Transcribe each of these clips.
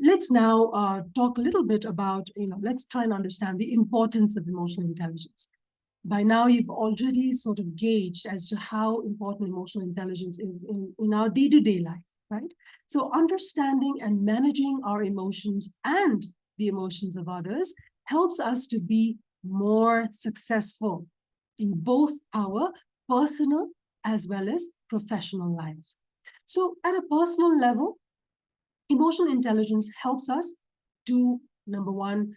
let's now talk a little bit about, let's try and understand the importance of emotional intelligence. By now, you've already sort of gauged as to how important emotional intelligence is in our day-to-day life, right? So understanding and managing our emotions and the emotions of others helps us to be more successful in both our personal as well as professional lives. So at a personal level, emotional intelligence helps us to, number one,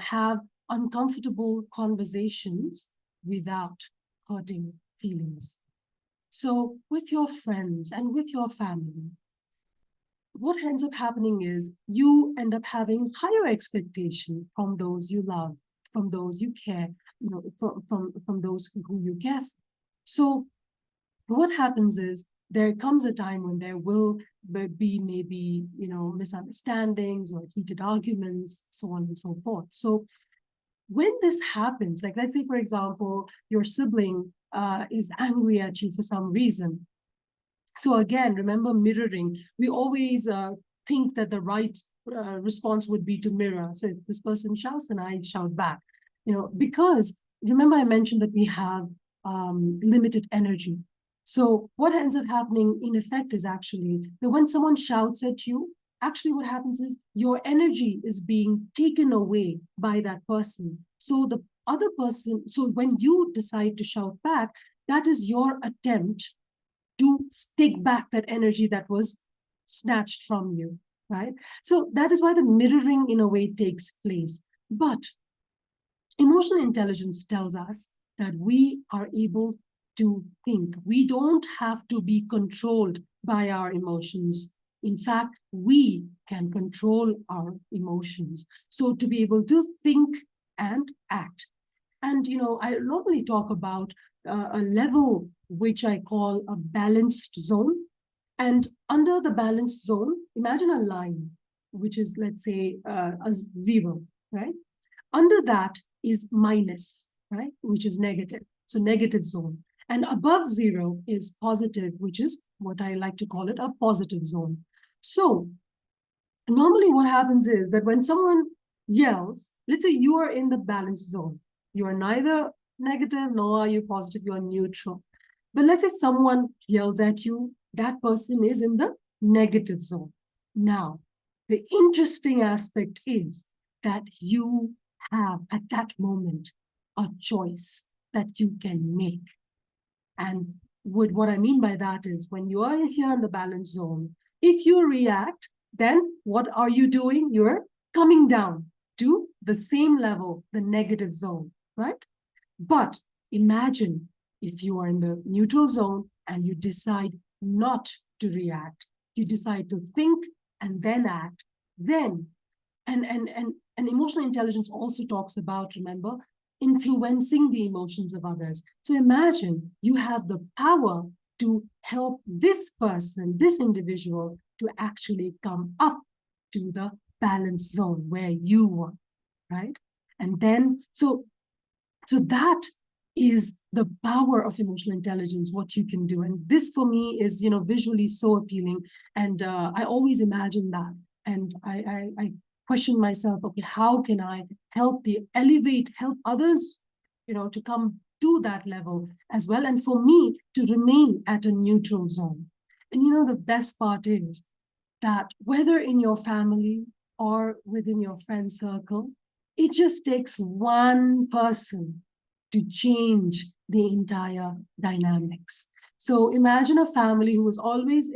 have uncomfortable conversations without hurting feelings. So with your friends and with your family, what ends up happening is you end up having higher expectation from those you love, from those you care, from those who you care for. So what happens is there comes a time when there will be maybe, misunderstandings or heated arguments, so on and so forth. So when this happens, like let's say, for example, your sibling is angry at you for some reason. So again, remember mirroring. We always think that the right response would be to mirror. So if this person shouts, then I shout back, because remember I mentioned that we have limited energy. So what ends up happening in effect is actually that when someone shouts at you, actually what happens is your energy is being taken away by that person. So the other person, so when you decide to shout back, that is your attempt to take back that energy that was snatched from you, right? So that is why the mirroring in a way takes place. But emotional intelligence tells us that we are able to think. We don't have to be controlled by our emotions. In fact, we can control our emotions. So to be able to think and act. And, I normally talk about a level which I call a balanced zone. And under the balanced zone, imagine a line, which is, let's say, a 0, right? Under that is minus, right? Which is negative. So negative zone. And above 0 is positive, which is what I like to call it a positive zone. So normally what happens is that when someone yells, let's say you are in the balance zone. You are neither negative nor are you positive, you are neutral. But let's say someone yells at you, that person is in the negative zone. Now, the interesting aspect is that you have at that moment a choice that you can make. And what I mean by that is when you are here in the balance zone, if you react, then what are you doing? You're coming down to the same level, the negative zone, right? But imagine if you are in the neutral zone and you decide not to react, you decide to think and then act, then, and emotional intelligence also talks about, remember, influencing the emotions of others. So imagine you have the power to help this person, this individual, to actually come up to the balance zone where you were, right? And then, so that is the power of emotional intelligence, what you can do. And this for me is, visually so appealing. And I always imagine that. And I question myself, okay, how can I help others, to come to that level as well. And for me to remain at a neutral zone. And the best part is that whether in your family or within your friend circle, it just takes one person to change the entire dynamics. So imagine a family who is always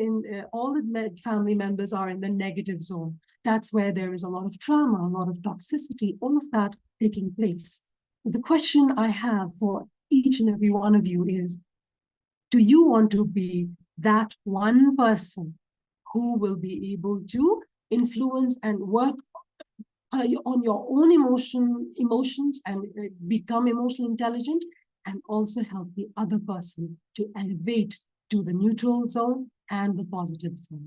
all the family members are in the negative zone. That's where there is a lot of trauma, a lot of toxicity, all of that taking place. The question I have for each and every one of you is, do you want to be that one person who will be able to influence and work on your own emotions and become emotionally intelligent, and also help the other person to elevate to the neutral zone and the positive zone?